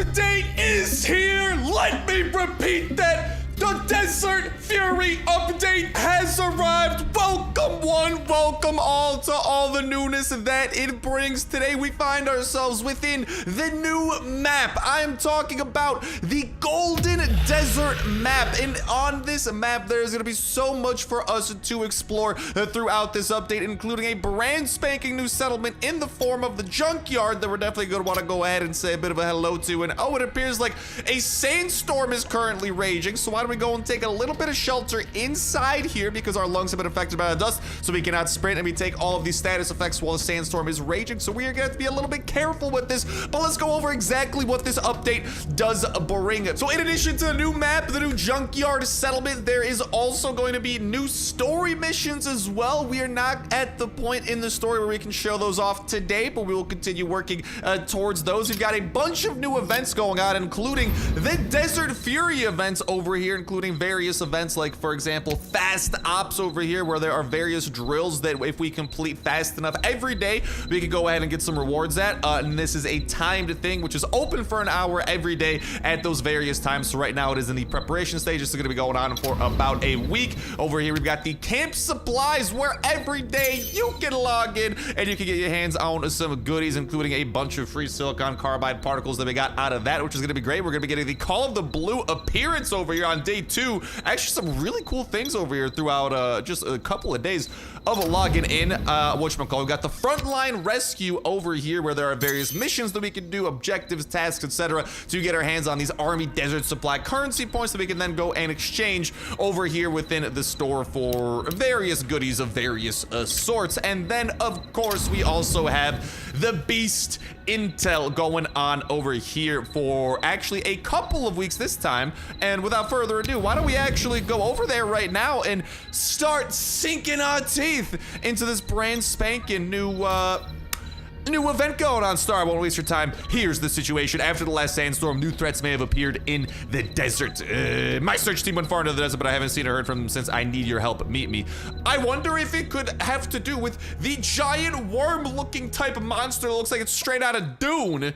update is here. Let me repeat that. The Desert Fury update has arrived. Welcome one, welcome all to all the newness that it brings. Today we find ourselves within the new map. I am talking about the Golden Desert map. And on this map, there's gonna be so much for us to explore throughout this update, including a brand spanking new settlement in the form of the Junkyard that we're definitely gonna wanna go ahead and say a bit of a hello to. And oh, it appears like a Sandstorm is currently raging. So why don't we go and take a little bit of shelter inside here because our lungs have been affected by the dust, so we cannot sprint, and we take all of these status effects while the Sandstorm is raging. So we are gonna have to be a little bit careful with this, but let's go over exactly what this update does bring. So in addition to the new map, the new Junkyard Settlement, there is also going to be new story missions as well. We are not at the point in the story where we can show those off today, but we will continue working towards those. We've got a bunch of new events going on, including the Desert Fury events over here, including various events like, for example, fast ops over here, where there are various drills that if we complete fast enough every day, we can go ahead and get some rewards at. And this is a timed thing, which is open for an hour every day at those various times. So right now it is in the preparation stage. This is going to be going on for about a week. Over here, we've got the camp supplies, where every day you can log in and you can get your hands on some goodies, including a bunch of free silicon carbide particles that we got out of that, which is going to be great. We're going to be getting the Call of the Blue appearance over here on day 2. Actually, some really cool things over here throughout just a couple of days of logging in. Whatchamacallit, we've got the frontline rescue over here, where there are various missions that we can do, objectives, tasks, etc., to get our hands on these army desert supply currency points that we can then go and exchange over here within the store for various goodies of various sorts. And then, of course, we also have the Beast intel going on over here for actually a couple of weeks this time. And without further ado, why don't we actually go over there right now and start sinking our teeth into this brand spanking new event going on. Star, I won't waste your time. Here's the situation. After the last Sandstorm, new threats may have appeared in the desert. My search team went far into the desert, but I haven't seen or heard from them since. I need your help. Meet me. I wonder if it could have to do with the giant worm-looking type of monster that looks like it's straight out of Dune.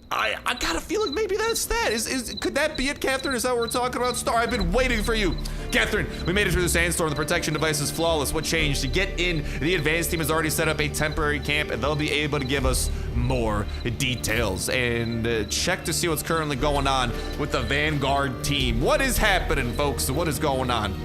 I got a feeling maybe that's that. Could that be it, Catherine? Is that what we're talking about? Star, I've been waiting for you. Catherine, we made it through the Sandstorm. The protection device is flawless. What changed? To get in, the advanced team has already set up a temporary camp, and they'll be able to give us more details. And check to see what's currently going on with the Vanguard team. What is happening, folks? What is going on?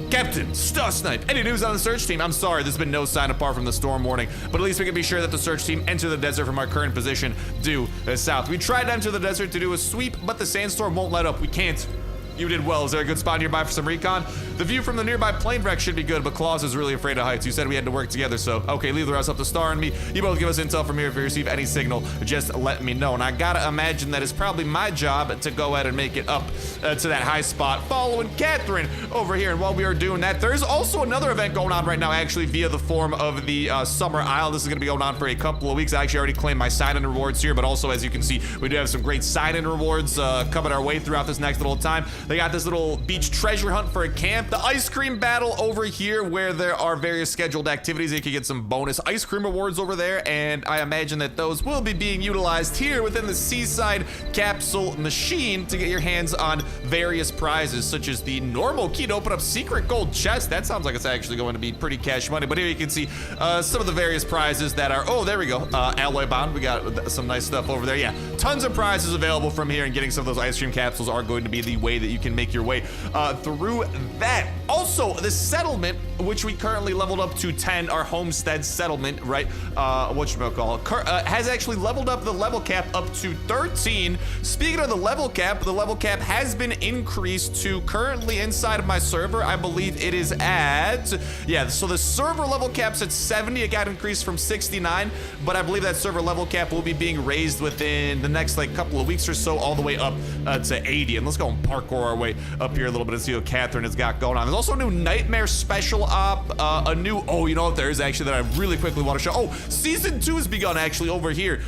Captain, Star Snipe, any news on the search team? I'm sorry, there's been no sign apart from the storm warning, but at least we can be sure that the search team enter the desert from our current position due south. We tried to enter the desert to do a sweep, but the Sandstorm won't let up. We can't. You did well. Is there a good spot nearby for some recon? The view from the nearby plane wreck should be good, but Claus is really afraid of heights. You said we had to work together, so okay, leave the rest up to Star and me. You both give us intel from here. If you receive any signal, just let me know. And I gotta imagine that it's probably my job to go ahead and make it up to that high spot following Catherine over here. And while we are doing that, there's also another event going on right now, actually via the form of the Summer Isle. This is gonna be going on for a couple of weeks. I actually already claimed my sign-in rewards here, but also, as you can see, we do have some great sign-in rewards coming our way throughout this next little time. They got this little beach treasure hunt for a camp, the ice cream battle over here, where there are various scheduled activities. You can get some bonus ice cream rewards over there, and I imagine that those will be being utilized here within the Seaside Capsule Machine to get your hands on various prizes, such as the normal key to open up secret gold chest. That sounds like it's actually going to be pretty cash money, but here you can see some of the various prizes that are, oh, there we go, alloy bound. We got some nice stuff over there. Yeah, tons of prizes available from here, and getting some of those ice cream capsules are going to be the way that you can make your way through that. Also, the settlement, which we currently leveled up to 10, our Homestead Settlement, right? Whatchamacallit, has actually leveled up the level cap up to 13. Speaking of the level cap has been increased to currently inside of my server. I believe it is at, yeah, so the server level cap's at 70. It got increased from 69, but I believe that server level cap will be being raised within the next like couple of weeks or so, all the way up to 80. And let's go and parkour explore our way up here a little bit and see what Catherine has got going on. There's also a new Nightmare special op, a new, oh, you know what there is actually that I really quickly want to show. Oh, season 2 has begun actually over here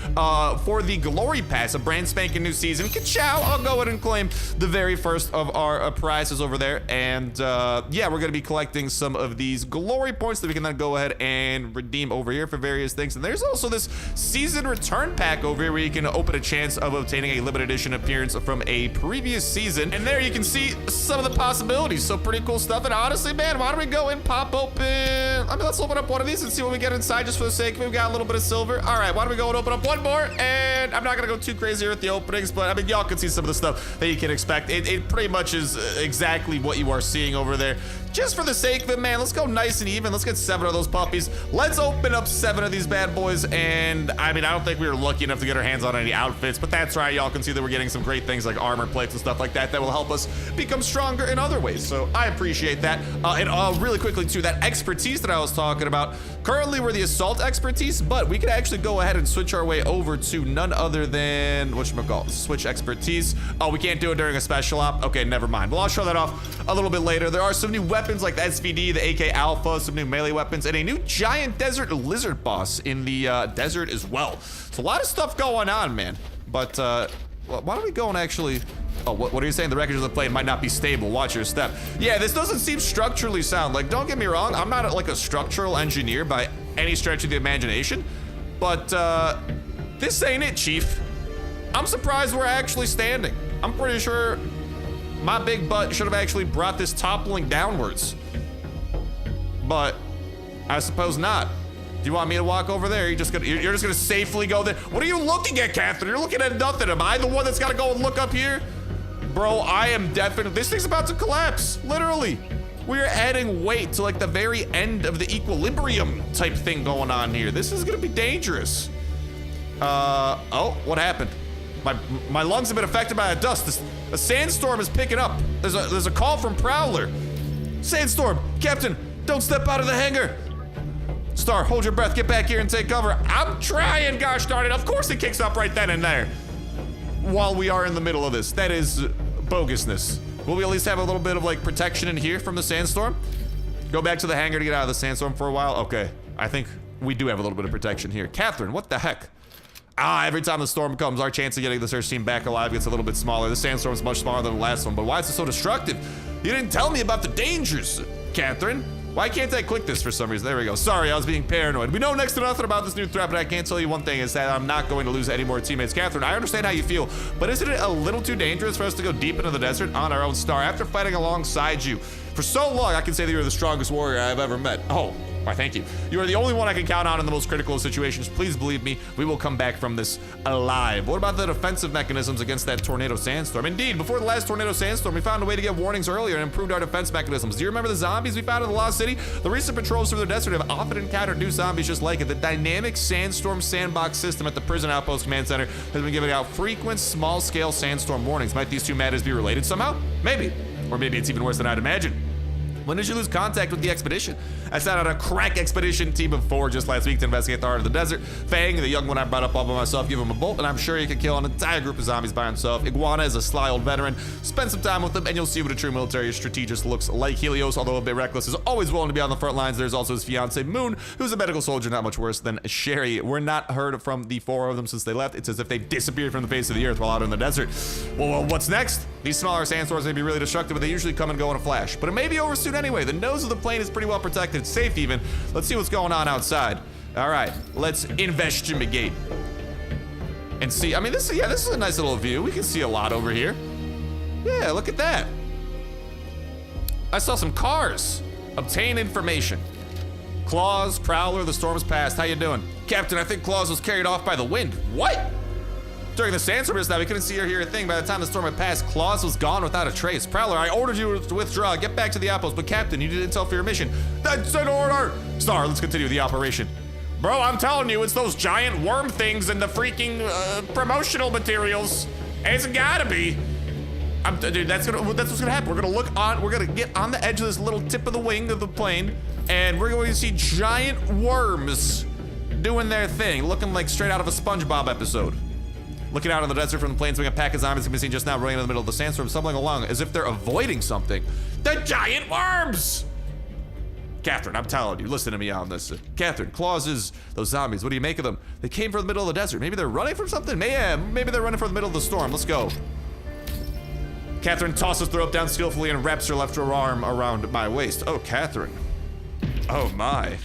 for the Glory Pass, a brand spanking new season. Ka-chow, I'll go ahead and claim the very first of our prizes over there. And yeah, we're gonna be collecting some of these glory points that we can then go ahead and redeem over here for various things. And there's also this season return pack over here where you can open a chance of obtaining a limited edition appearance from a previous season. And there you can see some of the possibilities. So pretty cool stuff. And honestly, man, why don't we go and pop open, I mean, let's open up one of these and see what we get inside just for the sake of it. We've got a little bit of silver. All right, why don't we go and open up one more? And I'm not gonna go too crazy with the openings, but I mean, y'all can see some of the stuff that you can expect. It pretty much is exactly what you are seeing over there. Just for the sake of it, man, let's go nice and even. Let's get 7 of those puppies. Let's open up 7 of these bad boys. And I mean, I don't think we were lucky enough to get our hands on any outfits, but that's right. Y'all can see that we're getting some great things like armor plates and stuff like that that will help us become stronger in other ways. So I appreciate that. And really quickly too, that expertise that I was talking about. Currently, we're the assault expertise, but we could actually go ahead and switch our way over to none other than, whatchamacallit, switch expertise. Oh, we can't do it during a special op. Okay, never mind. Well, I'll show that off a little bit later. There are some new weapons like the SVD, the AK Alpha, some new melee weapons, and a new giant desert lizard boss in the desert as well. So a lot of stuff going on, man. But why don't we go and actually... Oh, what are you saying? The wreckage of the plane might not be stable. Watch your step. Yeah, this doesn't seem structurally sound. Like, don't get me wrong. I'm not like a structural engineer by any stretch of the imagination. But this ain't it, Chief. I'm surprised we're actually standing. I'm pretty sure my big butt should have actually brought this toppling downwards. But I suppose not. Do you want me to walk over there? You're just gonna safely go there? What are you looking at, Catherine? You're looking at nothing. Am I the one that's gotta go and look up here? Bro, I am definitely, this thing's about to collapse, literally. We are adding weight to like the very end of the equilibrium type thing going on here. This is gonna be dangerous. Oh, what happened? My lungs have been affected by the dust. A sandstorm is picking up. There's a call from Prowler. Sandstorm, Captain, don't step out of the hangar. Star, hold your breath, get back here and take cover. I'm trying, gosh darn it. Of course it kicks up right then and there. While we are in the middle of this, that is bogusness. Will we at least have a little bit of like protection in here from the sandstorm? Go back to the hangar to get out of the sandstorm for a while. Okay, I think we do have a little bit of protection here. Catherine, what the heck? Every time the storm comes, our chance of getting the search team back alive gets a little bit smaller. The sandstorm is much smaller than the last one, but why is it so destructive? You didn't tell me about the dangers, Catherine. Why can't I click this for some reason? There we go. Sorry, I was being paranoid. We know next to nothing about this new threat, but I can't tell you one thing is that I'm not going to lose any more teammates. Catherine, I understand how you feel, but isn't it a little too dangerous for us to go deep into the desert on our own, Star? After fighting alongside you for so long, I can say that you're the strongest warrior I've ever met. Oh, why, thank you. You are the only one I can count on in the most critical of situations. Please believe me, we will come back from this alive. What about the defensive mechanisms against that tornado sandstorm? Indeed, before the last tornado sandstorm, we found a way to get warnings earlier and improved our defense mechanisms. Do you remember the zombies we found in the Lost City? The recent patrols through the desert have often encountered new zombies just like it. The dynamic sandstorm sandbox system at the prison outpost command center has been giving out frequent small-scale sandstorm warnings. Might these two matters be related somehow? Maybe. Or maybe it's even worse than I'd imagine. When did you lose contact with the expedition? I sat on a crack expedition team of 4 just last week to investigate the heart of the desert. Fang, the young one I brought up all by myself, give him a bolt, and I'm sure he could kill an entire group of zombies by himself. Iguana is a sly old veteran. Spend some time with him, and you'll see what a true military strategist looks like. Helios, although a bit reckless, is always willing to be on the front lines. There's also his fiancee, Moon, who's a medical soldier, not much worse than Sherry. We're not heard from the 4 of them since they left. It's as if they disappeared from the face of the earth while out in the desert. Well, what's next? These smaller sandstorms may be really destructive, but they usually come and go in a flash. But it may be over soon anyway. The nose of the plane is pretty well protected. It's safe even. Let's see what's going on outside. All right, let's investigate and see. I mean, this is a nice little view. We can see a lot over here. Yeah, look at that. I saw some cars. Obtain information. Claws, Prowler, the storm's passed. How you doing? Captain, I think Claws was carried off by the wind. What? During the sandstorm just now, we couldn't see or hear a thing. By the time the storm had passed, Claws was gone without a trace. Prowler, I ordered you to withdraw. Get back to the outpost. But Captain, you did intel for your mission. That's an order! Star, let's continue the operation. Bro, I'm telling you, it's those giant worm things and the freaking promotional materials. It's gotta be. Dude, that's what's gonna happen. We're gonna get on the edge of this little tip of the wing of the plane, and we're going to see giant worms doing their thing, looking like straight out of a SpongeBob episode. Looking out on the desert from the plains, we got a pack of zombies can be seen just now running in the middle of the sandstorm, stumbling along as if they're avoiding something. The giant worms! Catherine, I'm telling you, listen to me on this. Catherine, clauses, those zombies, what do you make of them? They came from the middle of the desert. Maybe they're running from something? Maybe they're running from the middle of the storm. Let's go. Catherine tosses the rope down skillfully and wraps her left arm around my waist. Oh, Catherine. Oh, my.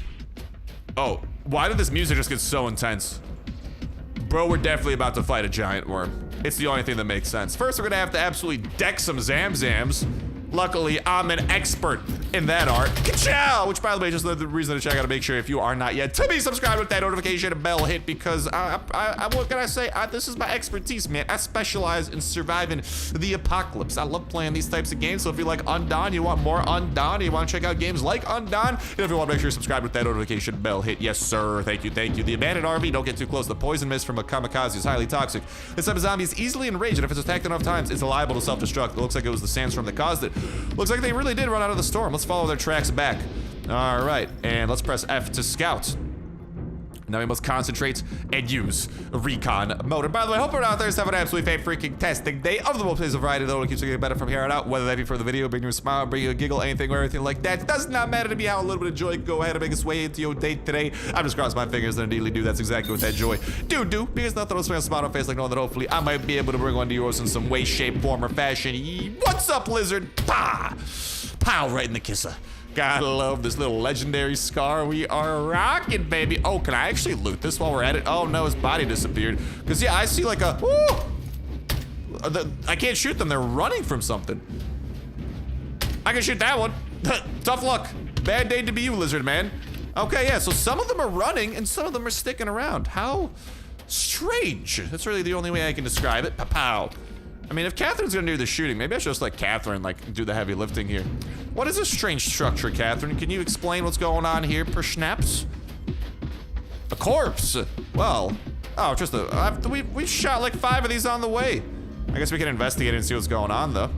Oh, why did this music just get so intense? Bro, we're definitely about to fight a giant worm. It's the only thing that makes sense. First, we're gonna have to absolutely deck some Zamzams. Luckily, I'm an expert in that art. Ka-chow! Which, by the way, is just the reason to check out to make sure if you are not yet to be subscribed with that notification bell hit because what can I say? This is my expertise, man. I specialize in surviving the apocalypse. I love playing these types of games. So if you like Undawn, you want more Undawn, you want to check out games like Undawn, and if you want to make sure you're subscribed with that notification bell hit, yes, sir. Thank you, thank you. The abandoned RV, don't get too close. The poison mist from a kamikaze is highly toxic. This type of zombie is easily enraged, and if it's attacked enough times, it's liable to self-destruct. It looks like it was the sandstorm that caused it. Looks like they really did run out of the storm. Let's follow their tracks back. All right, and let's press F to scout. Now we must concentrate and use recon mode. And by the way, I hope everyone out there is having an absolutely fantastic day of the most plays of variety, though it keeps getting better from here on out, whether that be for the video, bring you a smile, bring you a giggle, anything or everything like that. It does not matter to me how a little bit of joy can go ahead and make its way into your day today. I'm just crossing my fingers and indeedly do. That's exactly what that joy do, because nothing else makes a smile on face like knowing that hopefully I might be able to bring one to yours in some way, shape, form, or fashion. What's up, lizard? Pah! Pow, right in the kisser. Gotta love this little legendary scar. We are rocking, baby. Oh, can I actually loot this while we're at it? Oh no, his body disappeared. Because yeah, I see like a, I can't shoot them, they're running from something. I can shoot that one. Tough luck. Bad day to be you, lizard man. Okay, yeah, so some of them are running and some of them are sticking around. How strange. That's really the only way I can describe it. Pow. I mean, if Catherine's gonna do the shooting, maybe I should just let Catherine, like, do the heavy lifting here. What is this strange structure, Catherine? Can you explain what's going on here, per schnaps? A corpse? Well, oh, just a, we shot like 5 of these on the way. I guess we can investigate and see what's going on, though.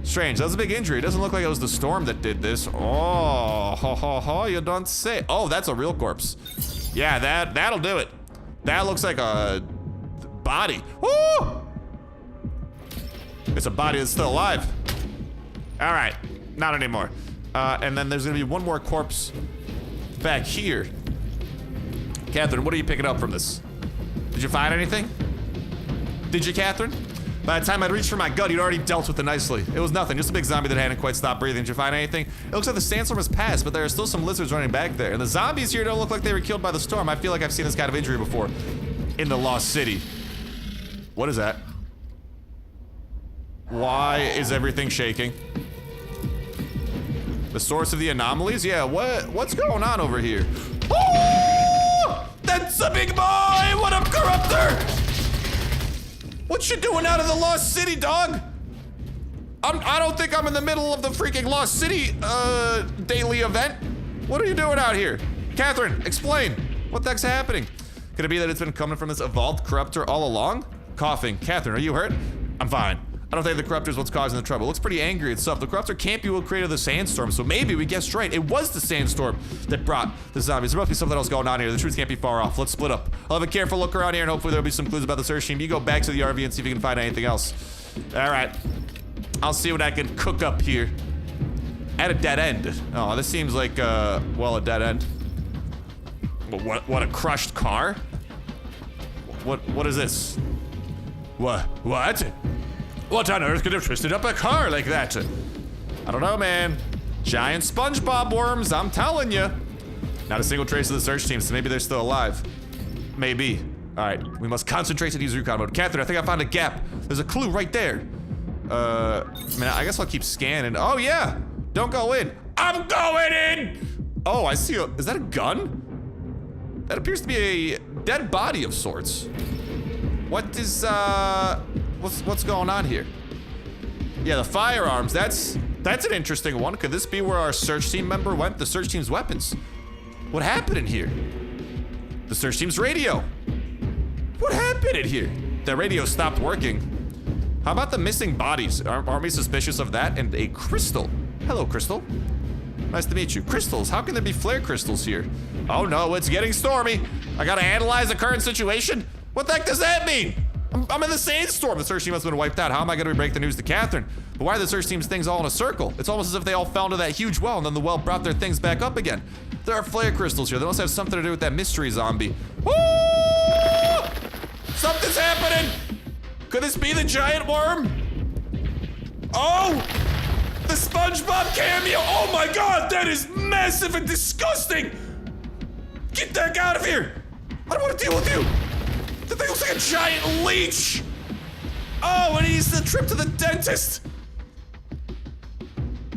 Strange, that was a big injury. It doesn't look like it was the storm that did this. Oh, ho, ho, ho, you don't say. Oh, that's a real corpse. Yeah, that'll do it. That looks like a body. Woo! It's a body that's still alive. All right, not anymore. And then there's gonna be one more corpse back here. Catherine, what are you picking up from this? Did you find anything? Did you, Catherine? By the time I'd reached for my gun, you'd already dealt with it nicely. It was nothing, just a big zombie that hadn't quite stopped breathing. Did you find anything? It looks like the sandstorm has passed, but there are still some lizards running back there. And the zombies here don't look like they were killed by the storm. I feel like I've seen this kind of injury before in the Lost City. What is that? Why is everything shaking? The source of the anomalies? Yeah, what's going on over here? Oh! That's a big boy! What up, Corruptor? What you doing out of the Lost City, dog? I don't think I'm in the middle of the freaking Lost City, daily event. What are you doing out here? Catherine, explain. What the heck's happening? Could it be that it's been coming from this evolved Corruptor all along? Coughing. Catherine, are you hurt? I'm fine. I don't think the Corruptor's what's causing the trouble. It looks pretty angry itself. The Corruptor can't be what created the Sandstorm, so maybe we guessed right. It was the Sandstorm that brought the zombies. There must be something else going on here. The truth can't be far off. Let's split up. I'll have a careful look around here, and hopefully there'll be some clues about the search team. You go back to the RV and see if you can find anything else. All right. I'll see what I can cook up here. At a dead end. Oh, this seems like, well, a dead end. What, a crushed car? What is this? What? What on earth could have twisted up a car like that? I don't know, man. Giant SpongeBob worms, I'm telling you. Not a single trace of the search team, so maybe they're still alive. Maybe. All right, we must concentrate and use recon mode. Catherine, I think I found a gap. There's a clue right there. I mean, I guess I'll keep scanning. Oh, yeah. Don't go in. I'm going in! Oh, I see. Is that a gun? That appears to be a dead body of sorts. What is, what's going on here? Yeah, the firearms, that's an interesting one. Could this be where our search team member went? The search team's weapons. What happened in here? The search team's radio. What happened in here? The radio stopped working. How about the missing bodies? Aren't we suspicious of that? And a crystal. Hello, Crystal. Nice to meet you. Crystals, how can there be flare crystals here? Oh no, it's getting stormy. I gotta analyze the current situation. What the heck does that mean? I'm in the Sandstorm. The search team must have been wiped out. How am I gonna break the news to Catherine? But why are the search team's things all in a circle? It's almost as if they all fell into that huge well and then the well brought their things back up again. There are flare crystals here. They must have something to do with that mystery zombie. Woo! Something's happening! Could this be the giant worm? Oh! The SpongeBob cameo! Oh my god, that is massive and disgusting! Get the heck out of here! I don't want to deal with you! That thing looks like a giant leech! Oh, and he needs the trip to the dentist!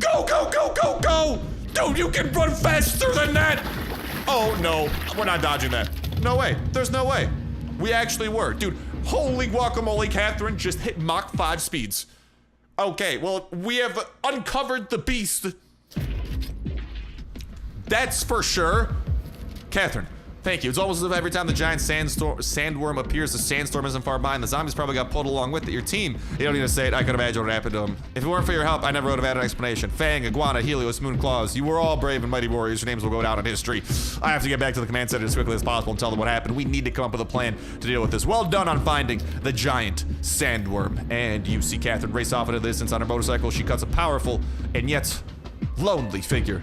Go, go, go, go, go! Dude, you can run faster than that! Oh no, we're not dodging that. No way, there's no way. We actually were. Dude, holy guacamole, Catherine just hit Mach 5 speeds. Okay, well, we have uncovered the beast. That's for sure. Catherine, thank you. It's almost as if every time the giant sandworm appears, the sandstorm isn't far behind. The zombies probably got pulled along with it. Your team, you don't need to say it. I could imagine what happened to them. If it weren't for your help, I never would have had an explanation. Fang, Iguana, Helios, Moon, Claws. You were all brave and mighty warriors. Your names will go down in history. I have to get back to the command center as quickly as possible and tell them what happened. We need to come up with a plan to deal with this. Well done on finding the giant sandworm. And you see Catherine race off into the distance on her motorcycle. She cuts a powerful and yet lonely figure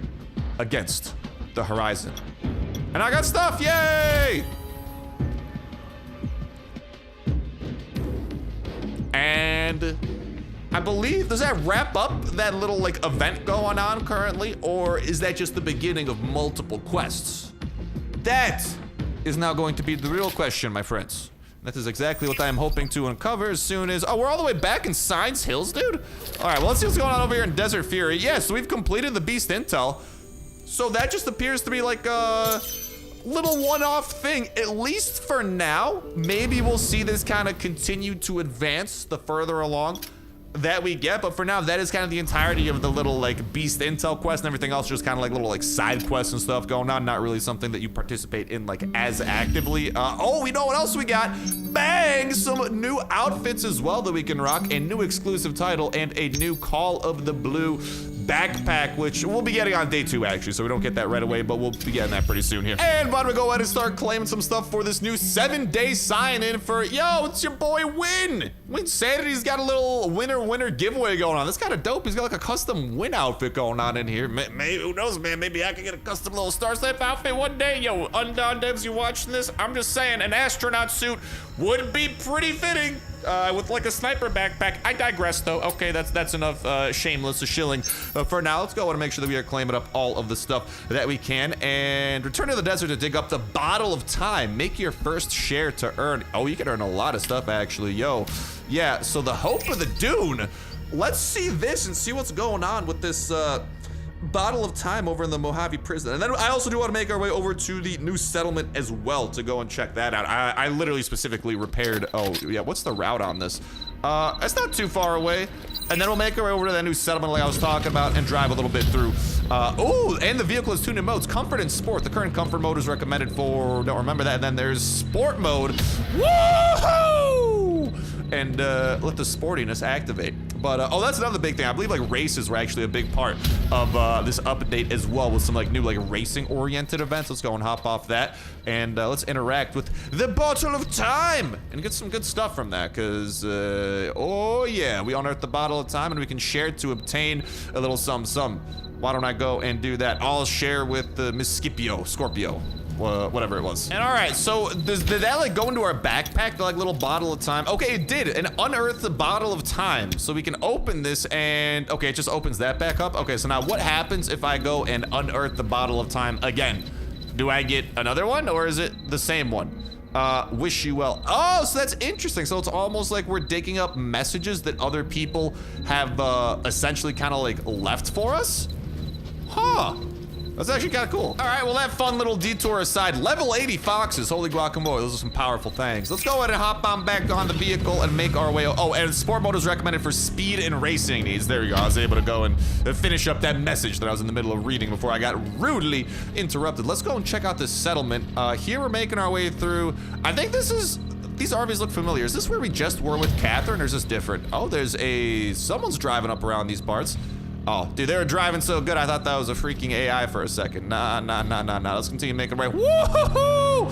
against the horizon. And I got stuff, yay! And I believe, does that wrap up that little like event going on currently? Or is that just the beginning of multiple quests? That is now going to be the real question, my friends. That is exactly what I am hoping to uncover as soon as, oh, we're all the way back in Signs Hills, dude? All right, well, let's see what's going on over here in Desert Fury. Yeah, so we've completed the Beast Intel. So that just appears to be like a little one-off thing, at least for now. Maybe we'll see this kind of continue to advance the further along that we get, but for now, that is kind of the entirety of the little like Beast Intel quest, and everything else just kind of like little like side quests and stuff going on, not really something that you participate in like as actively. Oh, we know what else we got. Bang! Some new outfits as well that we can rock, a new exclusive title, and a new Call of the Blue backpack, which we'll be getting on day 2 actually, so we don't get that right away, but we'll be getting that pretty soon here. And why don't we go ahead and start claiming some stuff for this new 7-day sign-in for, yo, it's your boy Win. Winsanity's got a little winner giveaway going on. That's kind of dope. He's got like a custom Win outfit going on in here. Maybe, who knows, man, maybe I can get a custom little Star Step outfit one day. Yo, Undawn devs, you watching this? I'm just saying, an astronaut suit would be pretty fitting. With like a sniper backpack. I digress though. Okay, that's enough shameless shilling for now. Let's go and make sure that we are claiming up all of the stuff that we can and return to the desert to dig up the Bottle of Time. Make your first share to earn. Oh, you can earn a lot of stuff actually, yo. Yeah, so the Hope of the Dune. Let's see this and see what's going on with this Bottle of Time over in the Mojave prison. And then I also do want to make our way over to the new settlement as well to go and check that out. I literally specifically repaired, oh yeah, what's the route on this? It's not too far away. And then we'll make our way over to that new settlement like I was talking about and drive a little bit through. Oh, and the vehicle has 2 new modes, Comfort and Sport. The current Comfort mode is recommended for, don't remember that. And then there's Sport mode. Woohoo! And let the sportiness activate. But, oh, that's another big thing. I believe like races were actually a big part of this update as well, with some like new like racing oriented events. Let's go and hop off that and let's interact with the Bottle of Time and get some good stuff from that, because oh yeah, we unearthed the Bottle of Time and we can share it to obtain a little some. Why don't I go and do that? I'll share with Miss Scorpio. Whatever it was. And all right, so did that like go into our backpack, the like little Bottle of Time? Okay, it did, and unearthed the Bottle of Time. So we can open this and, okay, it just opens that back up. Okay, so now what happens if I go and unearth the Bottle of Time again? Do I get another one or is it the same one? Wish you well. Oh, so that's interesting. So it's almost like we're digging up messages that other people have essentially kind of like left for us? Huh. That's actually kind of cool. All right, well, that fun little detour aside, level 80 foxes, holy guacamole, those are some powerful things. Let's go ahead and hop on back on the vehicle and make our way. Oh, and sport mode is recommended for speed and racing needs. There you go, I was able to go and finish up that message that I was in the middle of reading before I got rudely interrupted. Let's go and check out this settlement. Here we're making our way through. I think this is, these RVs look familiar. Is this where we just were with Catherine, or is this different? Oh, there's someone's driving up around these parts. Oh, dude, they were driving so good, I thought that was a freaking AI for a second. Nah. Let's continue making our way. Woohoo!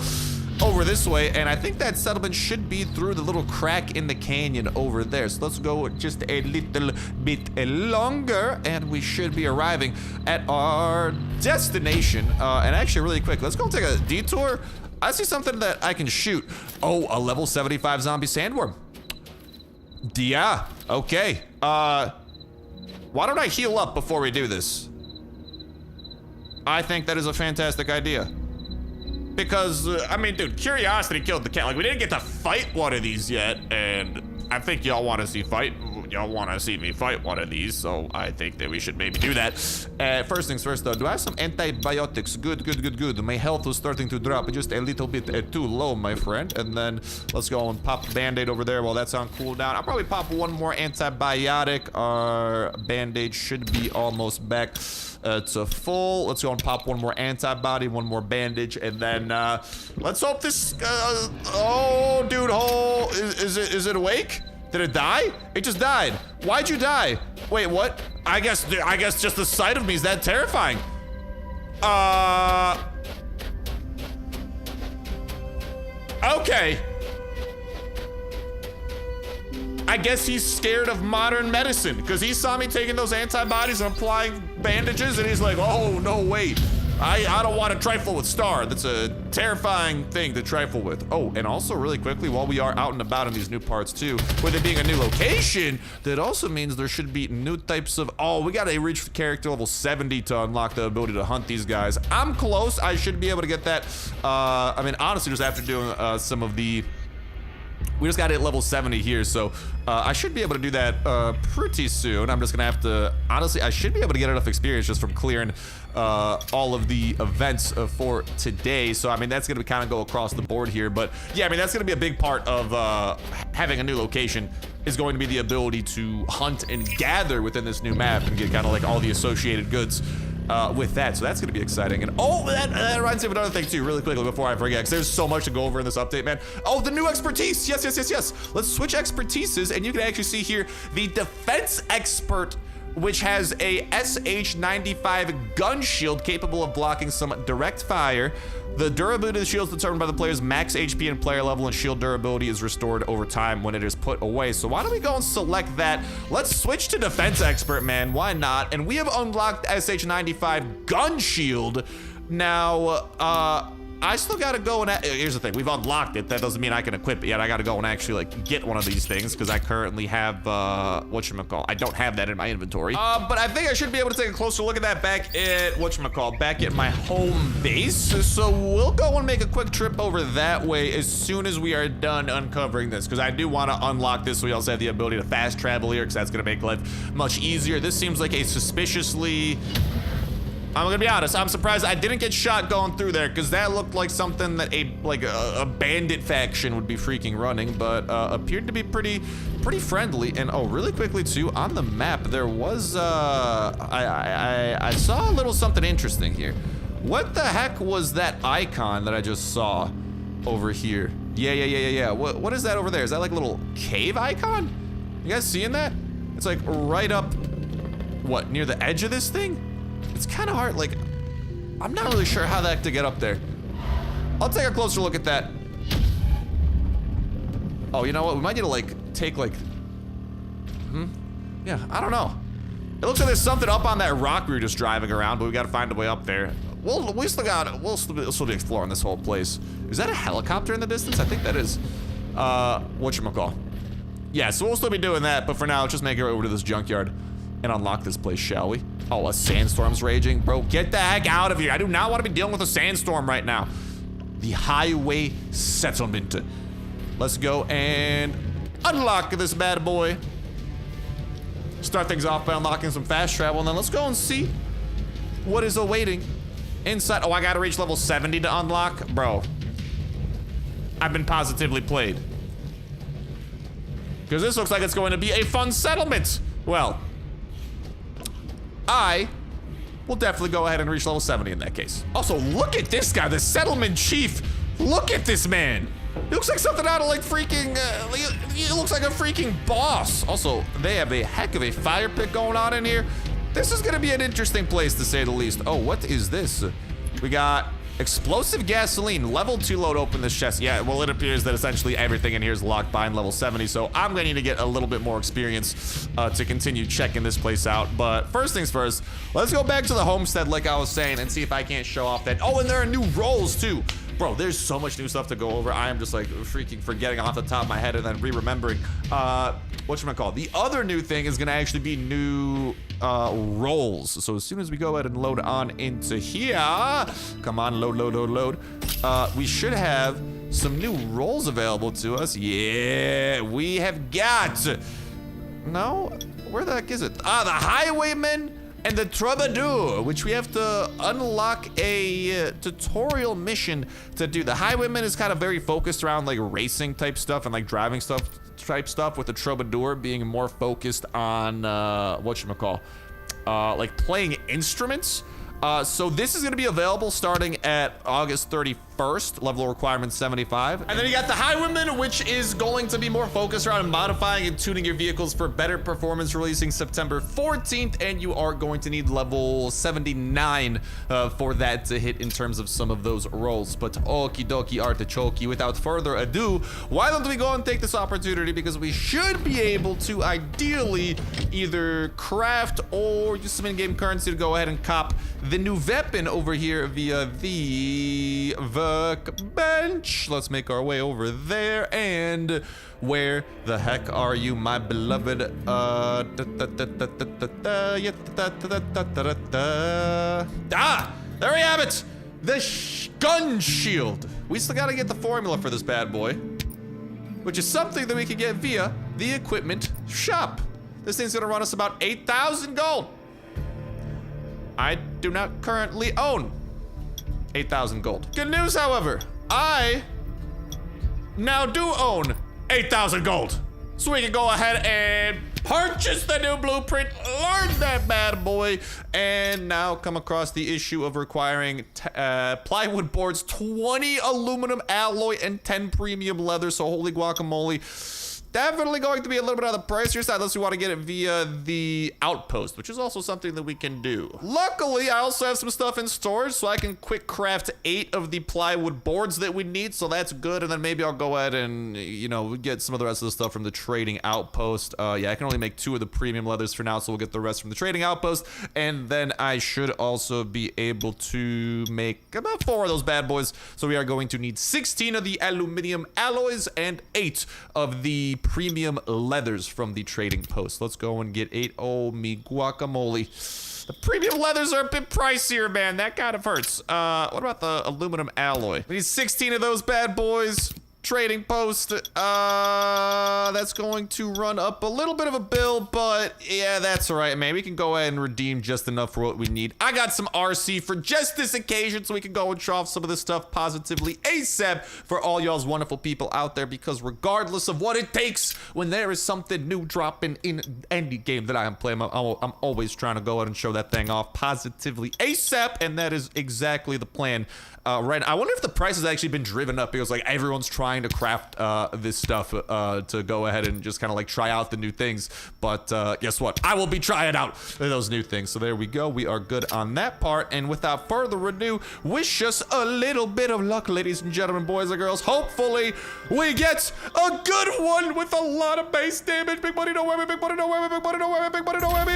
over this way, and I think that settlement should be through the little crack in the canyon over there. So let's go just a little bit longer, and we should be arriving at our destination. And actually, really quick, let's go take a detour. I see something that I can shoot. Oh, a level 75 zombie sandworm. Yeah, okay. Why don't I heal up before we do this? I think that is a fantastic idea. Because, I mean, dude, curiosity killed the cat. Like, we didn't get to fight one of these yet, and I think y'all want to see me fight one of these, so I think that we should maybe do that. First things first, though, do I have some antibiotics? Good. My health was starting to drop just a little bit too low, my friend. And then let's go and pop the Band-Aid over there while that's on cooldown. I'll probably pop one more antibiotic. Our Band-Aid should be almost back to full. Let's go and pop one more antibody, one more bandage, and then let's hope this. Oh, dude, is it awake? Did it die? It just died. Why'd you die? Wait, what? I guess just the sight of me is that terrifying. Okay. I guess he's scared of modern medicine because he saw me taking those antibodies and applying bandages, and he's like, oh, no, wait. I don't want to trifle with Star. That's a terrifying thing to trifle with. Oh, and also really quickly, while we are out and about in these new parts too, with it being a new location, that also means there should be new types of, oh, we gotta reach character level 70 to unlock the ability to hunt these guys. I'm close. I should be able to get that. I mean, honestly, just after doing some of the, we just got it at level 70 here, so I should be able to do that pretty soon. I'm just gonna have to, honestly, I should be able to get enough experience just from clearing all of the events for today. So I mean, that's gonna kind of go across the board here, but yeah, I mean, that's gonna be a big part of having a new location, is going to be the ability to hunt and gather within this new map and get kind of like all the associated goods with that. So that's gonna be exciting. And oh, that reminds me of another thing too, really quickly before I forget, because there's so much to go over in this update, man. Oh, the new expertise. Yes. Let's switch expertises, and you can actually see here the defense expert, which has a SH95 Gun Shield capable of blocking some direct fire. The durability of the shield is determined by the player's max HP and player level, and shield durability is restored over time when it is put away. So why don't we go and select that? Let's switch to defense expert, man. Why not? And we have unlocked SH95 Gun Shield. Now, I still gotta go and, here's the thing, we've unlocked it. That doesn't mean I can equip it yet. I gotta go and actually like get one of these things because I currently have, whatchamacall, I don't have that in my inventory. But I think I should be able to take a closer look at that back at, back at my home base. So we'll go and make a quick trip over that way as soon as we are done uncovering this, because I do want to unlock this so we also have the ability to fast travel here, because that's gonna make life much easier. This seems like a suspiciously, I'm gonna be honest, I'm surprised I didn't get shot going through there, because that looked like something that a bandit faction would be freaking running, but appeared to be pretty friendly. And oh, really quickly too, on the map there was I saw a little something interesting here. What the heck was that icon that I just saw over here? Yeah. What is that over there? Is that like a little cave icon? You guys seeing that? It's like right up, what, near the edge of this thing? It's kind of hard, like, I'm not really sure how to get up there. I'll take a closer look at that. Oh, you know what? We might need to, like, take, like, yeah, I don't know. It looks like there's something up on that rock we were just driving around, but we gotta find a way up there. We'll still be exploring this whole place. Is that a helicopter in the distance? I think that is, whatchamacall. Yeah, so we'll still be doing that, but for now, let's just make our way over to this junkyard and unlock this place, shall we? Oh, a sandstorm's raging. Bro, get the heck out of here. I do not want to be dealing with a sandstorm right now. The highway settlement. Let's go and unlock this bad boy. Start things off by unlocking some fast travel, and then let's go and see what is awaiting inside. Oh, I gotta reach level 70 to unlock? Bro, I've been positively played. Because this looks like it's going to be a fun settlement. Well, I will definitely go ahead and reach level 70 in that case. Also, look at this guy, the settlement chief. Look at this man. He looks like something out of like freaking, he looks like a freaking boss. Also, they have a heck of a fire pit going on in here. This is gonna be an interesting place to say the least. Oh, what is this? We got Explosive gasoline, level 2 load, open this chest. Yeah, well, it appears that essentially everything in here is locked behind level 70, so I'm gonna need to get a little bit more experience to continue checking this place out. But first things first, let's go back to the homestead like I was saying and see if I can't show off that. Oh, and there are new roles too. Bro, there's so much new stuff to go over. I am just like freaking forgetting off the top of my head and then re-remembering. Whatchamacallit? The other new thing is gonna actually be new roles. So as soon as we go ahead and load on into here, come on, load. We should have some new roles available to us. Yeah, we have got. No, where the heck is it? The Highwayman and the Troubadour, which we have to unlock a tutorial mission to do. The Highwayman is kind of very focused around like racing type stuff and like driving stuff type stuff, with the Troubadour being more focused on like playing instruments. So this is gonna be available starting at August 31st, level requirement 75. And then you got the Highwayman, which is going to be more focused around modifying and tuning your vehicles for better performance, releasing September 14th, and you are going to need level 79 for that to hit in terms of some of those roles. But okie dokie artichoke, without further ado, why don't we go and take this opportunity, because we should be able to ideally either craft or use some in-game currency to go ahead and cop the new weapon over here via the workbench. Let's make our way over there. And where the heck are you, my beloved? There we have it. The gun shield. We still gotta get the formula for this bad boy, which is something that we can get via the equipment shop. This thing's gonna run us about 8,000 gold. I do not currently own 8,000 gold. Good news, however, I now do own 8,000 gold. So we can go ahead and purchase the new blueprint, learn that bad boy, and now come across the issue of requiring plywood boards, 20 aluminum alloy, and 10 premium leather. So holy guacamole. Definitely going to be a little bit on the pricier side unless we want to get it via the outpost, which is also something that we can do. Luckily, I also have some stuff in storage, so I can quick craft 8 of the plywood boards that we need, so that's good. And then maybe I'll go ahead and, you know, get some of the rest of the stuff from the trading outpost. Yeah, I can only make 2 of the premium leathers for now, so we'll get the rest from the trading outpost. And then I should also be able to make about 4 of those bad boys. So we are going to need 16 of the aluminum alloys and 8 of the premium leathers from the trading post. Let's go and get 8. Oh, me guacamole. The premium leathers are a bit pricier, man. That kind of hurts. What about the aluminum alloy? We need 16 of those bad boys. Trading post, that's going to run up a little bit of a bill, but yeah, that's all right, man. We can go ahead and redeem just enough for what we need. I got some RC for just this occasion, so we can go and show off some of this stuff positively ASAP for all y'all's wonderful people out there, because regardless of what it takes, when there is something new dropping in any game that I am playing, I'm always trying to go ahead and show that thing off positively ASAP, and that is exactly the plan. Right, I wonder if the price has actually been driven up because like everyone's trying to craft this stuff to go ahead and just kind of like try out the new things. But guess what? I will be trying out those new things. So there we go. We are good on that part. And without further ado, wish us a little bit of luck, ladies and gentlemen, boys and girls. Hopefully we get a good one with a lot of base damage. Big money, no whammy, big money, no whammy, big money, no whammy, big money, no whammy.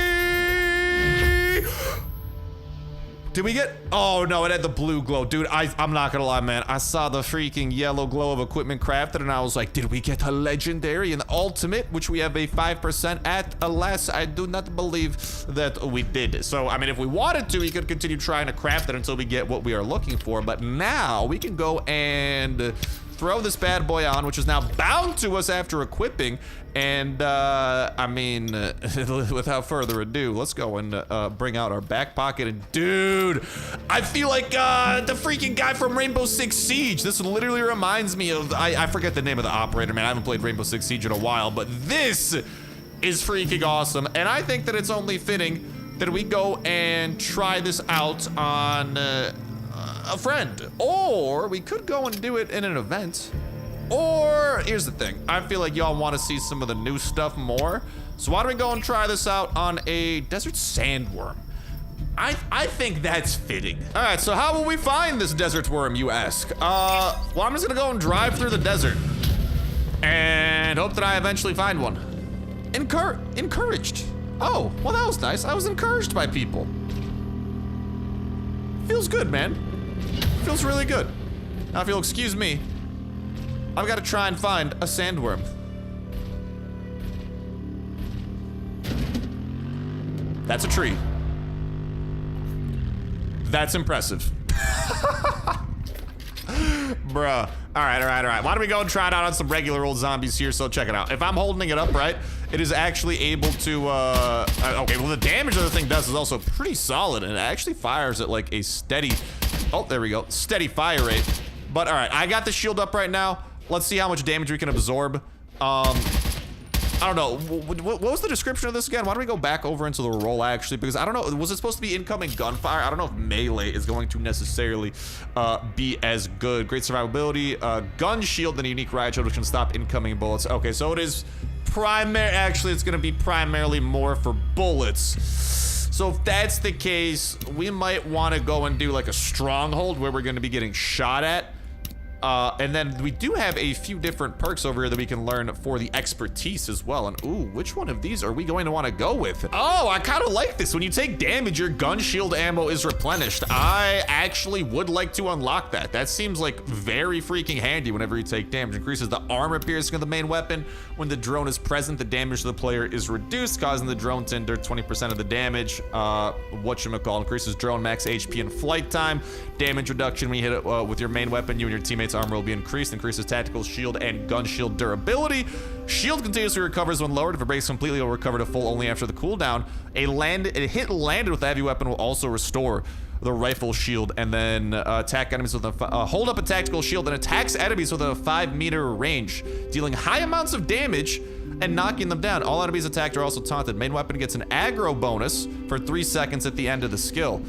Did we get? Oh no, it had the blue glow. Dude, I'm not gonna lie, man. I saw the freaking yellow glow of equipment crafted and I was like, did we get a legendary and ultimate, which we have a 5% at? Alas, I do not believe that we did. So, I mean, if we wanted to, we could continue trying to craft it until we get what we are looking for. But now we can go and throw this bad boy on, which is now bound to us after equipping. And I mean, without further ado, let's go and bring out our back pocket. And dude, I feel like the freaking guy from Rainbow Six Siege. This literally reminds me of, I forget the name of the operator, man. I haven't played Rainbow Six Siege in a while, but this is freaking awesome. And I think that it's only fitting that we go and try this out on a friend, or we could go and do it in an event. Or here's the thing, I feel like y'all want to see some of the new stuff more, so why don't we go and try this out on a desert sandworm? I think that's fitting. All right, so how will we find this desert worm, you ask? Well, I'm just gonna go and drive through the desert and hope that I eventually find one. Encouraged. Oh, well, that was nice. I was encouraged by people. Feels good, man. Feels really good. Now, if you'll excuse me, I've got to try and find a sandworm. That's a tree. That's impressive. Bruh. All right. Why don't we go and try it out on some regular old zombies here? So check it out. If I'm holding it up right, it is actually able to, okay, well, the damage that the thing does is also pretty solid, and it actually fires at like a steady, oh, there we go, steady fire rate. But all right, I got the shield up right now. Let's see how much damage we can absorb. I don't know. What was the description of this again? Why don't we go back over into the role, actually? Because I don't know. Was it supposed to be incoming gunfire? I don't know if melee is going to necessarily be as good. Great survivability. Gun shield and a unique riot shield which can stop incoming bullets. Okay, so it is actually, it's going to be primarily more for bullets. So if that's the case, we might want to go and do like a stronghold where we're going to be getting shot at. And then we do have a few different perks over here that we can learn for the expertise as well. And ooh, which one of these are we going to want to go with? Oh, I kind of like this. When you take damage, your gun shield ammo is replenished. I actually would like to unlock that. That seems like very freaking handy whenever you take damage. Increases the armor piercing of the main weapon. When the drone is present, the damage to the player is reduced, causing the drone to endure 20% of the damage. Whatchamacall, increases drone max HP and flight time. Damage reduction when you hit it with your main weapon. You and your teammates' armor will be increased. Increases tactical shield and gun shield durability. Shield continuously recovers when lowered. If it breaks completely, it will recover to full only after the cooldown. A hit landed with a heavy weapon will also restore the rifle shield, and then attack enemies with a hold up a tactical shield and attacks enemies with a 5-meter range, dealing high amounts of damage and knocking them down. All enemies attacked are also taunted. Main weapon gets an aggro bonus for 3 seconds at the end of the skill.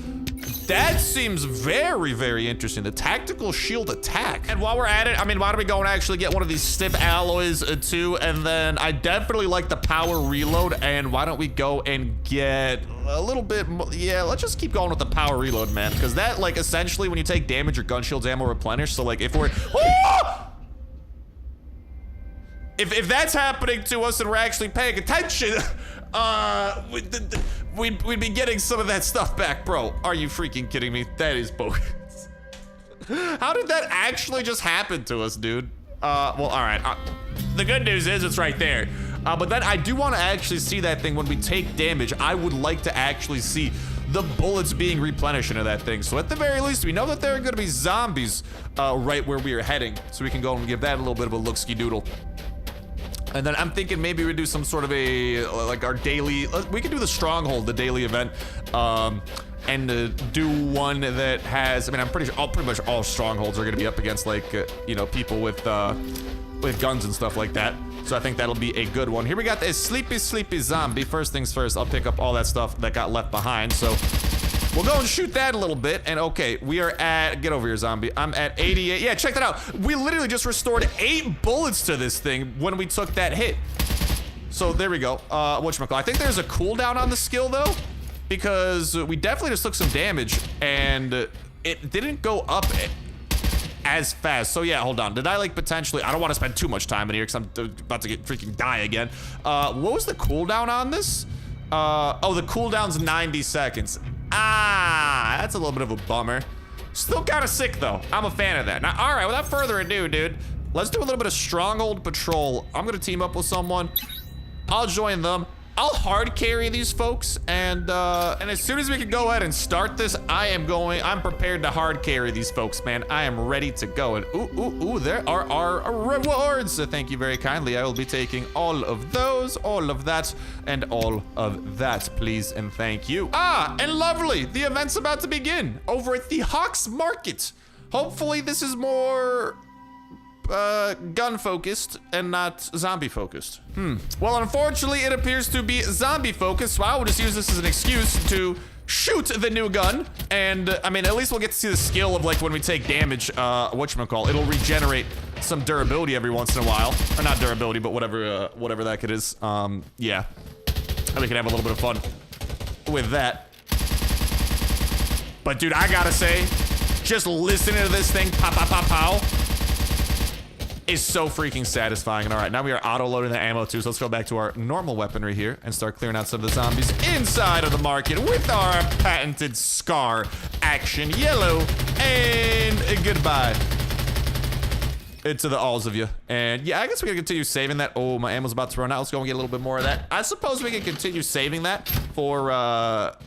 That seems very, very interesting. The tactical shield attack. And while we're at it, I mean, why don't we go and actually get one of these stiff alloys too? And then I definitely like the power reload. And why don't we go and get a little bit more? Yeah, let's just keep going with the power reload, man. Because that, like, essentially when you take damage, your gun shield's ammo replenished. So, like, if we're... Oh! If that's happening to us and we're actually paying attention, we'd be getting some of that stuff back, bro. Are you freaking kidding me? That is bogus. How did that actually just happen to us, dude? Well, all right. The good news is it's right there. But then I do want to actually see that thing when we take damage. I would like to actually see the bullets being replenished into that thing. So at the very least, we know that there are going to be zombies right where we are heading. So we can go and give that a little bit of a look-ski-doodle. And then I'm thinking maybe we do some sort of a, like our daily, we could do the Stronghold, the daily event, and do one that has, I mean, I'm pretty sure pretty much all Strongholds are going to be up against, like, you know, people with guns and stuff like that. So I think that'll be a good one. Here we got this sleepy zombie. First things first, I'll pick up all that stuff that got left behind. So we'll go and shoot that a little bit. And okay, we are at, get over here, zombie. I'm at 88. Yeah, check that out. We literally just restored 8 bullets to this thing when we took that hit. So there we go. Whatchamacall. I think there's a cooldown on the skill though, because we definitely just took some damage and it didn't go up as fast. So yeah, hold on. Did I like potentially, I don't want to spend too much time in here because I'm about to get freaking die again. What was the cooldown on this? Oh, the cooldown's 90 seconds. Ah, that's a little bit of a bummer. Still kind of sick though. I'm a fan of that. Now, all right, without further ado, dude, let's do a little bit of Stronghold patrol. I'm gonna team up with someone. I'll join them. I'll hard carry these folks, and as soon as we can go ahead and start this, I'm prepared to hard carry these folks, man. I am ready to go. And ooh, there are our rewards. Thank you very kindly. I will be taking all of those, all of that, and all of that, please and thank you. Ah, and lovely, the event's about to begin over at the Hawks Market. Hopefully this is more gun focused and not zombie focused. Well, unfortunately, it appears to be zombie focused, so I will just use this as an excuse to shoot the new gun. And I mean, at least we'll get to see the skill of, like, when we take damage, whatchamacall, it'll regenerate some durability every once in a while. Or not durability, but whatever that kid is. Yeah. And we can have a little bit of fun with that. But dude, I gotta say, just listening to this thing, pow, pow, pow, pow, is so freaking satisfying. And all right, now we are auto-loading the ammo too, so let's go back to our normal weaponry here and start clearing out some of the zombies inside of the market with our patented SCAR action. Yellow, and goodbye. To the alls of you. And yeah, I guess we can continue saving that. Oh, my ammo's about to run out. Let's go and get a little bit more of that. I suppose we can continue saving that for,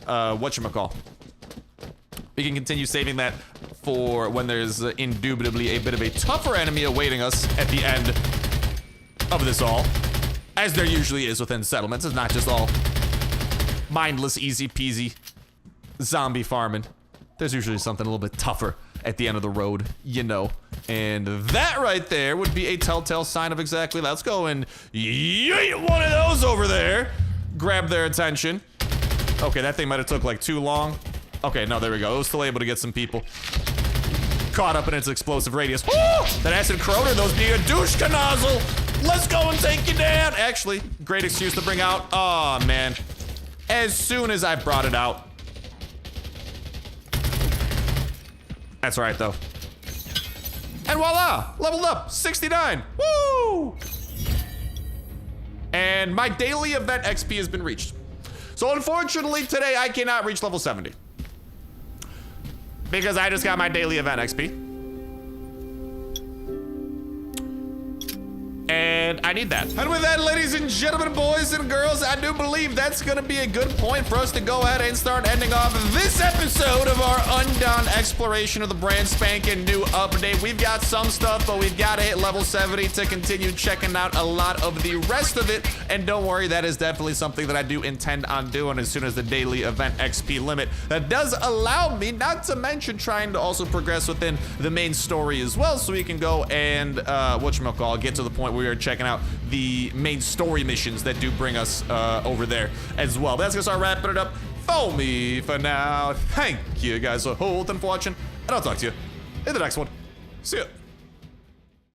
whatchamacall. We can continue saving that for when there's indubitably a bit of a tougher enemy awaiting us at the end of this all. As there usually is within settlements. It's not just all mindless, easy peasy zombie farming. There's usually something a little bit tougher at the end of the road, you know. And that right there would be a telltale sign of exactly that. Let's go and yeet one of those over there. Grab their attention. Okay, that thing might have took like too long. Okay, no, there we go. It was still able to get some people caught up in its explosive radius. Woo! That acid corroder, those being a douche nozzle. Let's go and take you down. Actually, great excuse to bring out. Oh, man. As soon as I brought it out. That's right, though. And voila! Leveled up! 69! Woo! And my daily event XP has been reached. So unfortunately, today I cannot reach level 70. Because I just got my daily event XP. And I need that. And with that, ladies and gentlemen, boys and girls, I do believe that's gonna be a good point for us to go ahead and start ending off this episode of our Undawn exploration of the brand spanking new update. We've got some stuff, but we've gotta hit level 70 to continue checking out a lot of the rest of it. And don't worry, that is definitely something that I do intend on doing as soon as the daily event XP limit. That does allow me, not to mention trying to also progress within the main story as well, so we can go and, whatchamacall, get to the point where we are checking out the main story missions that do bring us over there as well. But that's gonna start wrapping it up for me for now. Thank you guys for holding for watching, and I'll talk to you in the next one. See ya.